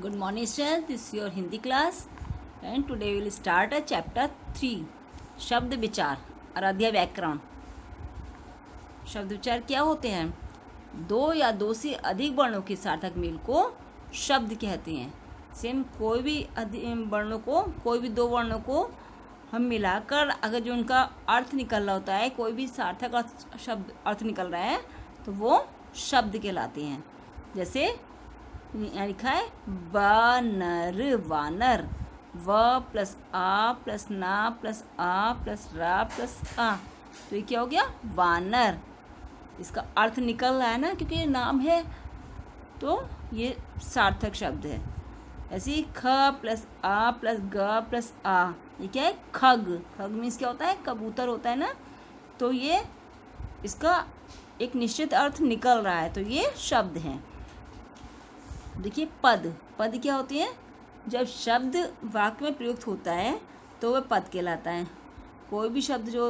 Good morning students, this is your Hindi class and today we will start a chapter 3 शब्द विचार आराध्य व्याकरण। शब्द विचार क्या होते हैं? दो या दो से अधिक वर्णों के सार्थक मेल को शब्द कहते हैं। सेम कोई भी दो वर्णों को हम मिलाकर अगर जो उनका अर्थ निकल रहा होता है, कोई भी सार्थक शब्द अर्थ निकल रहा है तो वो शब्द कहलाते हैं। जैसे यहाँ लिखा है वानर, वानर, व प्लस आ प्लस ना प्लस आ प्लस रा प्लस आ, तो ये क्या हो गया? वानर। इसका अर्थ निकल रहा है ना, क्योंकि ये नाम है तो ये सार्थक शब्द है। ऐसे ही ख प्लस आ प्लस ग प्लस आ, ये क्या है? खग। खग मीन्स क्या होता है? कबूतर होता है ना, तो ये इसका एक निश्चित अर्थ निकल रहा है, तो ये शब्द हैं। देखिए पद, पद क्या होती है? जब शब्द वाक्य में प्रयुक्त होता है तो वह पद कहलाता है। कोई भी शब्द जो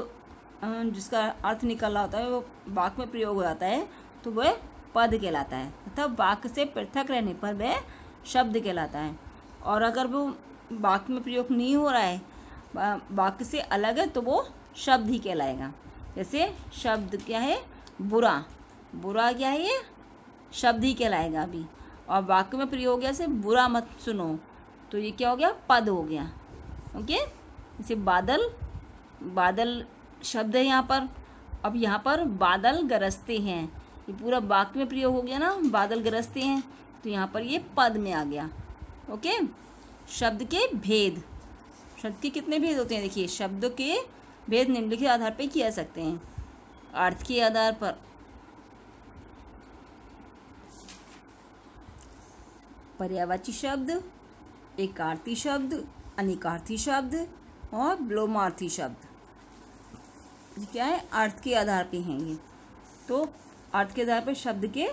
जिसका अर्थ निकल रहा होता है वो वाक्य में प्रयोग हो जाता है तो वह पद कहलाता है, तथा वाक्य से पृथक रहने पर वह शब्द कहलाता है। और अगर वो वाक्य में प्रयोग नहीं हो रहा है, वाक्य से अलग है, तो वो शब्द ही कहलाएगा। जैसे शब्द क्या है? बुरा। बुरा क्या है? ये शब्द ही कहलाएगा अभी। और वाक्य में प्रयोग हो गया से बुरा मत सुनो, तो ये क्या हो गया? पद हो गया। ओके। जैसे बादल, बादल शब्द है यहाँ पर। अब यहाँ पर बादल गरजते हैं, ये पूरा वाक्य में प्रयोग हो गया ना, बादल गरजते हैं, तो यहाँ पर ये पद में आ गया। ओके। शब्द के भेद, शब्द के कितने भेद होते हैं? देखिए शब्दों के भेद निम्नलिखित आधार पर किए जा सकते हैं। अर्थ के आधार पर, पर्यायवाची शब्द, एकार्थी शब्द, अनेकार्थी शब्द और विलोमार्थी शब्द। क्या है? अर्थ के आधार पे हैं ये। तो अर्थ के आधार पर शब्द के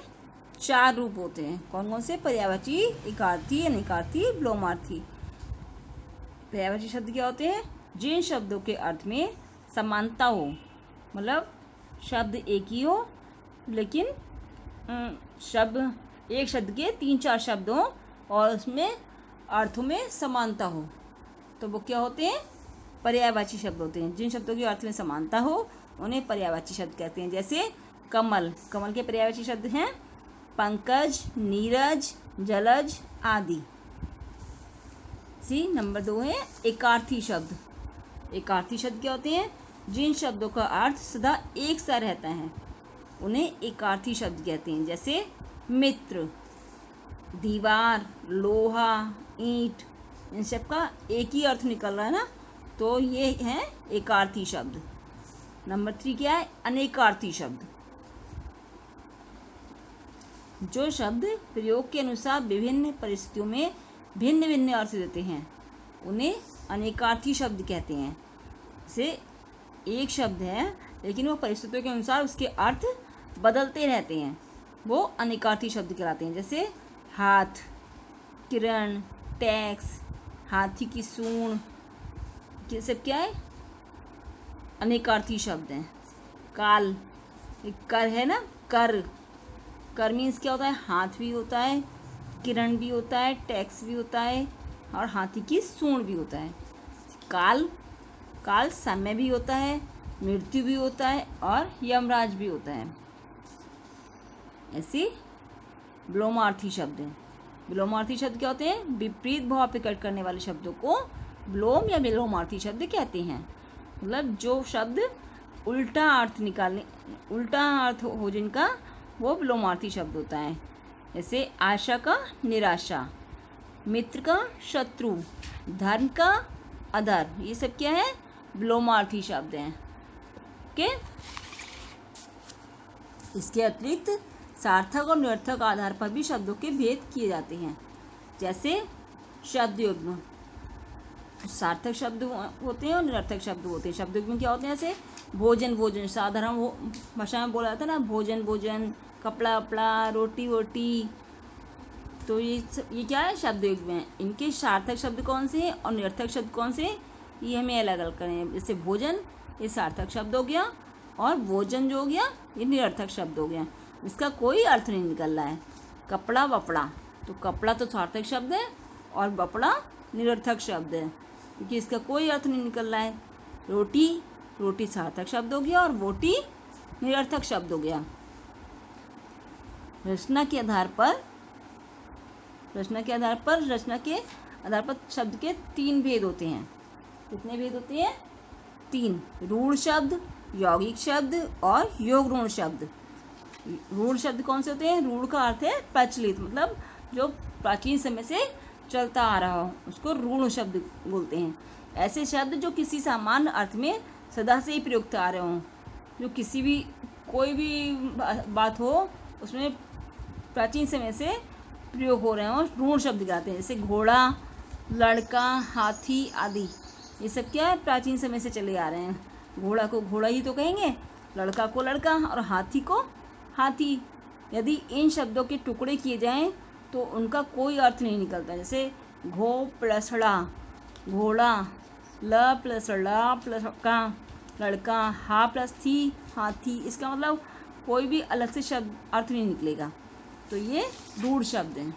4 रूप होते हैं। कौन कौन से? पर्यायवाची, एकार्थी, अनेकार्थी, विलोमार्थी। पर्यायवाची शब्द क्या होते हैं? जिन शब्दों के अर्थ में समानता हो, मतलब शब्द एक ही हो लेकिन एक शब्द के 3-4 शब्द हों और उसमें अर्थों में समानता हो, तो वो क्या होते हैं? पर्यायवाची शब्द होते हैं। जिन शब्दों के अर्थ में समानता हो उन्हें पर्यायवाची शब्द कहते हैं। जैसे कमल, कमल के पर्यायवाची शब्द हैं पंकज, नीरज, जलज आदि। नंबर 2 है एकार्थी शब्द। एकार्थी शब्द क्या होते हैं? जिन शब्दों का अर्थ सदा एक सा रहता है उन्हें एकार्थी शब्द कहते हैं। जैसे मित्र, दीवार, लोहा, ईंट, इन सब का एक ही अर्थ निकल रहा है ना, तो ये है एकार्थी शब्द। नंबर 3 क्या है? अनेकार्थी शब्द। जो शब्द प्रयोग के अनुसार विभिन्न परिस्थितियों में भिन्न भिन्न अर्थ देते हैं उन्हें अनेकार्थी शब्द कहते हैं। जैसे एक शब्द है लेकिन वो परिस्थितियों के अनुसार उसके अर्थ बदलते रहते हैं, वो अनेकार्थी शब्द कहलाते हैं। जैसे हाथ, किरण, टैक्स, हाथी की सूंड, ये सब क्या है? अनेकार्थी शब्द हैं। काल, एक कर है ना, कर, कर मीन्स क्या होता है? हाथ भी होता है, किरण भी होता है, टैक्स भी होता है और हाथी की सूंड भी होता है। काल, काल समय भी होता है, मृत्यु भी होता है और यमराज भी होता है। ऐसे विलोमार्थी शब्द हैं। विलोमार्थी शब्द क्या होते हैं? विपरीत भाव प्रकट करने वाले शब्दों को विलोम या विलोमार्थी शब्द कहते हैं। मतलब जो शब्द उल्टा अर्थ हो जिनका, वो विलोमार्थी शब्द होता है। जैसे आशा का निराशा, मित्र का शत्रु, धर्म का अधर, ये सब क्या है? विलोमार्थी शब्द हैं। ओके। इसके अतिरिक्त सार्थक और निरर्थक आधार पर भी शब्दों के भेद किए जाते हैं। जैसे शब्द युग्म, सार्थक शब्द होते हैं और निरर्थक शब्द होते हैं। शब्द युग्म क्या होते हैं? जैसे भोजन, भोजन साधारण भाषा में बोला जाता है ना, भोजन भोजन, कपड़ा कपड़ा, रोटी रोटी, तो ये क्या है? शब्द युग्म है। इनके सार्थक शब्द कौन से हैं और निरर्थक शब्द कौन से हैं, ये हमें अलग अलग करें। जैसे भोजन, ये सार्थक शब्द हो गया, और भोजन जो हो गया ये निरर्थक शब्द हो गया, इसका कोई अर्थ नहीं निकल रहा है। कपड़ा वपड़ा, तो कपड़ा तो सार्थक शब्द है और बपड़ा निरर्थक शब्द है, क्योंकि इसका कोई अर्थ नहीं निकल रहा है। रोटी, रोटी सार्थक शब्द हो गया और बोटी निरर्थक शब्द हो गया। रचना के आधार पर शब्द के 3 भेद होते हैं। कितने भेद होते हैं? 3। रूढ़ शब्द, यौगिक शब्द और योग ऋण शब्द। रूढ़ शब्द कौन से होते हैं? रूढ़ का अर्थ है प्रचलित, मतलब जो प्राचीन समय से चलता आ रहा हो, उसको रूढ़ शब्द बोलते हैं। ऐसे शब्द जो किसी सामान्य अर्थ में सदा से ही प्रयुक्त आ रहे हों, जो किसी भी कोई भी बात हो उसमें प्राचीन समय से प्रयोग हो रहे हों, रूढ़ शब्द कहलाते हैं। जैसे घोड़ा, लड़का, हाथी आदि, ये सब क्या है? प्राचीन समय से चले आ रहे हैं। घोड़ा को घोड़ा ही तो कहेंगे, लड़का को लड़का और हाथी को हाथी। यदि इन शब्दों के टुकड़े किए जाएं तो उनका कोई अर्थ नहीं निकलता। जैसे घो प्लस ड़ा घोड़ा, ल प्लस ड़ा प्लस का लड़का, हा प्लस थी हाथी, इसका मतलब कोई भी अलग से शब्द अर्थ नहीं निकलेगा। तो ये रूढ़ शब्द हैं।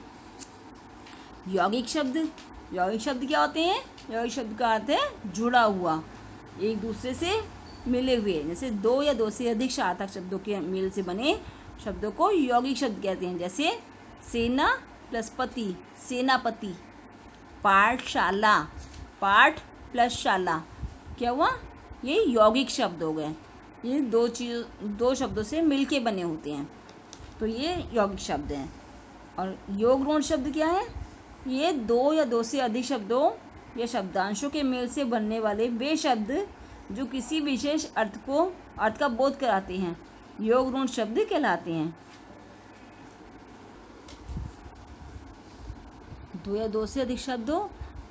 यौगिक शब्द क्या होते हैं? यौगिक शब्द का अर्थ है जुड़ा हुआ, एक दूसरे से मिले हुए। जैसे 2 या 2 से अधिक सार्थक शब्दों के मेल से बने शब्दों को यौगिक शब्द कहते हैं। जैसे सेना प्लस पति, सेनापति। पाठशाला, पाठ प्लस शाला, क्या हुआ? ये यौगिक शब्द हो गए। ये 2 शब्दों से मिलके बने होते हैं, तो ये यौगिक शब्द हैं। और योग ऋण शब्द क्या है? ये 2 या 2 से अधिक शब्दों या शब्दांशों के मेल से बनने वाले वे शब्द जो किसी विशेष अर्थ का बोध कराते हैं, योग ऋण शब्द कहलाते हैं। 2 या 2 से अधिक शब्दों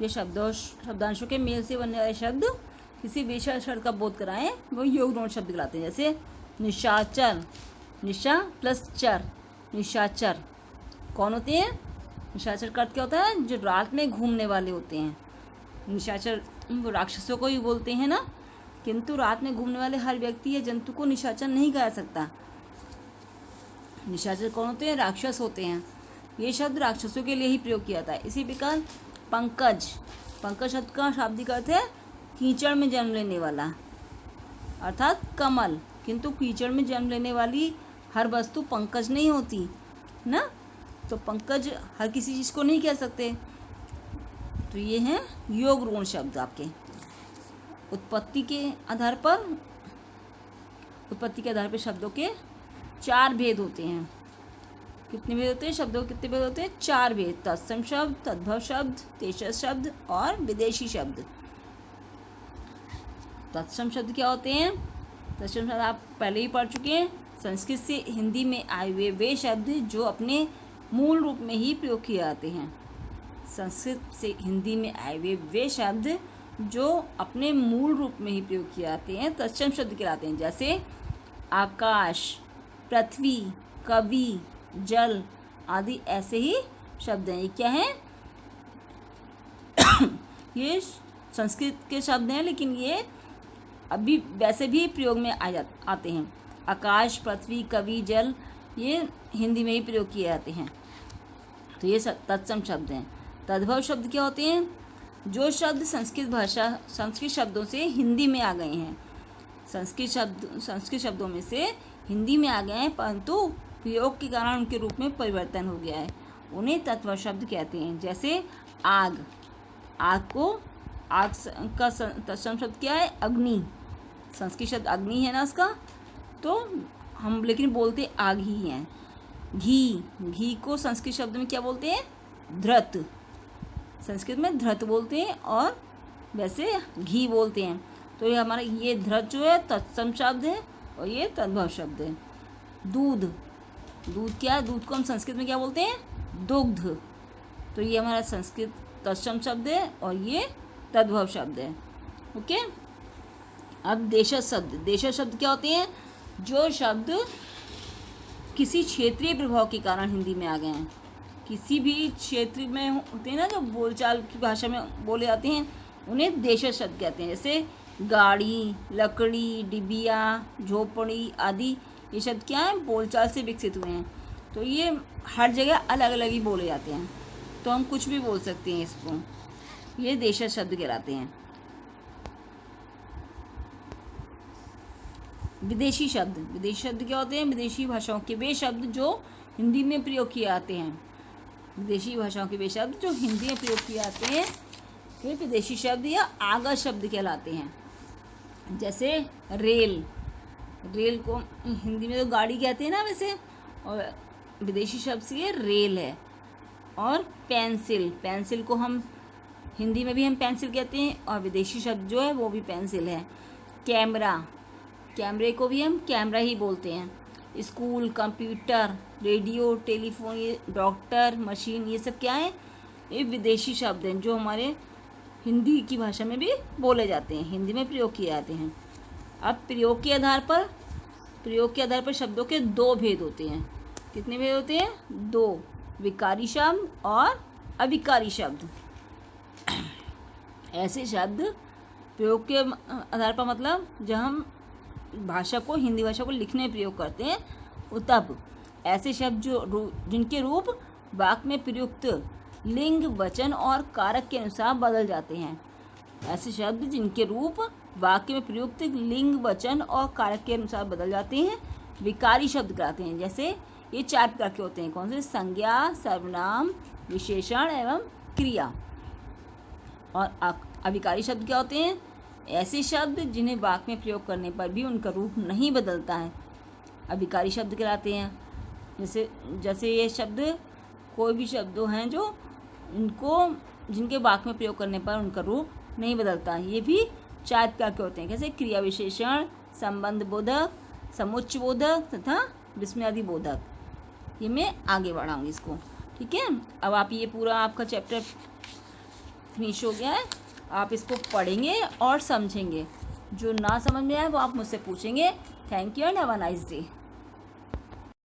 या शब्दांशों के मेल से बनने वाले शब्द किसी विशेष अर्थ का बोध कराएं, वो योग ऋण शब्द कहलाते हैं। जैसे निशाचर, निशा प्लस चर, निशाचर। कौन होते हैं? निशाचर का अर्थ क्या होता है? जो रात में घूमने वाले होते हैं। निशाचर वो राक्षसों को ही बोलते हैं ना, किंतु रात में घूमने वाले हर व्यक्ति या जंतु को निशाचर नहीं कहा सकता। निशाचर कौन होते हैं? राक्षस होते हैं। ये शब्द राक्षसों के लिए ही प्रयोग किया था। इसी प्रकार पंकज, पंकज शब्द का शाब्दिक अर्थ है कीचड़ में जन्म लेने वाला, अर्थात कमल। किंतु कीचड़ में जन्म लेने वाली हर वस्तु पंकज नहीं होती ना, तो पंकज हर किसी चीज़ को नहीं कह सकते। तो ये हैं योग ऋण शब्द आपके। उत्पत्ति के आधार पर शब्दों के 4 भेद होते हैं। कितने भेद होते हैं? शब्दों के कितने भेद होते हैं? 4 भेद। तत्सम शब्द, तद्भव शब्द, देशज शब्द और विदेशी शब्द। तत्सम शब्द क्या होते हैं? तत्सम शब्द आप पहले ही पढ़ चुके हैं। संस्कृत से हिंदी में आए हुए वे शब्द जो अपने मूल रूप में ही प्रयोग किए जाते हैं। संस्कृत से हिंदी में आए हुए वे शब्द जो अपने मूल रूप में ही प्रयोग किए जाते हैं तत्सम शब्द कहलाते हैं। जैसे आकाश, पृथ्वी, कवि, जल आदि ऐसे ही शब्द हैं। ये क्या हैं? ये संस्कृत के शब्द हैं, लेकिन ये अभी वैसे भी प्रयोग में आते हैं। आकाश, पृथ्वी, कवि, जल ये हिंदी में ही प्रयोग किए जाते हैं। तो ये तत्सम शब्द हैं। तद्भव शब्द क्या होते हैं? जो शब्द संस्कृत शब्दों से हिंदी में आ गए हैं। संस्कृत शब्दों में से हिंदी में आ गए हैं, परंतु प्रयोग के कारण उनके रूप में परिवर्तन हो गया है, उन्हें तद्भव शब्द कहते हैं। जैसे आग, आग का तत्सम शब्द क्या है? अग्नि। संस्कृत शब्द अग्नि है ना उसका, तो हम लेकिन बोलते आग ही हैं। घी को संस्कृत शब्द में क्या बोलते हैं? धृत। संस्कृत में धृत बोलते हैं और वैसे घी बोलते हैं। तो ये हमारा ये धृत जो है तत्सम शब्द है और ये तद्भव शब्द है। दूध क्या है? दूध को हम संस्कृत में क्या बोलते हैं? दुग्ध। तो ये हमारा संस्कृत तत्सम शब्द है और ये तद्भव शब्द है। ओके, अब देशज शब्द क्या होते हैं? जो शब्द किसी क्षेत्रीय प्रभाव के कारण हिंदी में आ गए हैं। किसी भी क्षेत्र में होते हैं ना, जो बोलचाल की भाषा में बोले जाते हैं, उन्हें देशज शब्द कहते हैं। जैसे गाड़ी, लकड़ी, डिबिया, झोपड़ी आदि ये शब्द क्या है? बोलचाल से विकसित हुए हैं। तो ये हर जगह अलग अलग ही बोले जाते हैं, तो हम कुछ भी बोल सकते हैं इसको। ये देशज शब्द कहलाते हैं। विदेशी शब्द, विदेशी शब्द क्या होते हैं? विदेशी भाषाओं के वे शब्द जो हिंदी में प्रयोग किए जाते हैं। विदेशी भाषाओं के वे शब्द जो हिंदी में प्रयोग किए जाते हैं वे विदेशी शब्द या आगत शब्द कहलाते हैं। जैसे रेल, रेल को हिंदी में तो गाड़ी कहते हैं ना वैसे, और विदेशी शब्द से ये रेल है। और पेंसिल, पेंसिल को हम हिंदी में भी हम पेंसिल कहते हैं और विदेशी शब्द जो है वो भी पेंसिल है। कैमरा, कैमरे को भी हम कैमरा ही बोलते हैं। स्कूल, कंप्यूटर, रेडियो, टेलीफोन, ये डॉक्टर, मशीन, ये सब क्या है? ये विदेशी शब्द हैं जो हमारे हिंदी की भाषा में भी बोले जाते हैं, हिंदी में प्रयोग किए जाते हैं। अब प्रयोग के आधार पर शब्दों के दो भेद होते हैं। कितने भेद होते हैं? दो, विकारी शब्द और अविकारी शब्द। ऐसे शब्द प्रयोग के आधार पर, मतलब जब हम भाषा को, हिंदी भाषा को लिखने में प्रयोग करते हैं, तब ऐसे शब्द जिनके रूप वाक्य में प्रयुक्त लिंग, वचन और कारक के अनुसार बदल जाते हैं। ऐसे शब्द जिनके रूप वाक्य में प्रयुक्त लिंग, वचन और कारक के अनुसार बदल जाते हैं विकारी शब्द कहलाते हैं। जैसे ये 4 प्रकार के होते हैं। कौन से? संज्ञा, सर्वनाम, विशेषण एवं क्रिया। और अविकारी शब्द क्या होते हैं? ऐसे शब्द जिन्हें वाक्य में प्रयोग करने पर भी उनका रूप नहीं बदलता है, अविकारी शब्द कहलाते हैं। जैसे ये शब्द, कोई भी शब्द हैं जो जिनके वाक्य में प्रयोग करने पर उनका रूप नहीं बदलता है, ये भी 4 प्रकार के होते हैं। कैसे? क्रिया विशेषण, संबंध बोधक, समुच्चय बोधक तथा विस्मयादि बोधक। ये मैं आगे बढ़ाऊंगी इसको, ठीक है। अब आप ये पूरा आपका चैप्टर फिनिश हो गया है। आप इसको पढ़ेंगे और समझेंगे। जो ना समझ में आए वो आप मुझसे पूछेंगे। Thank you and have a nice day.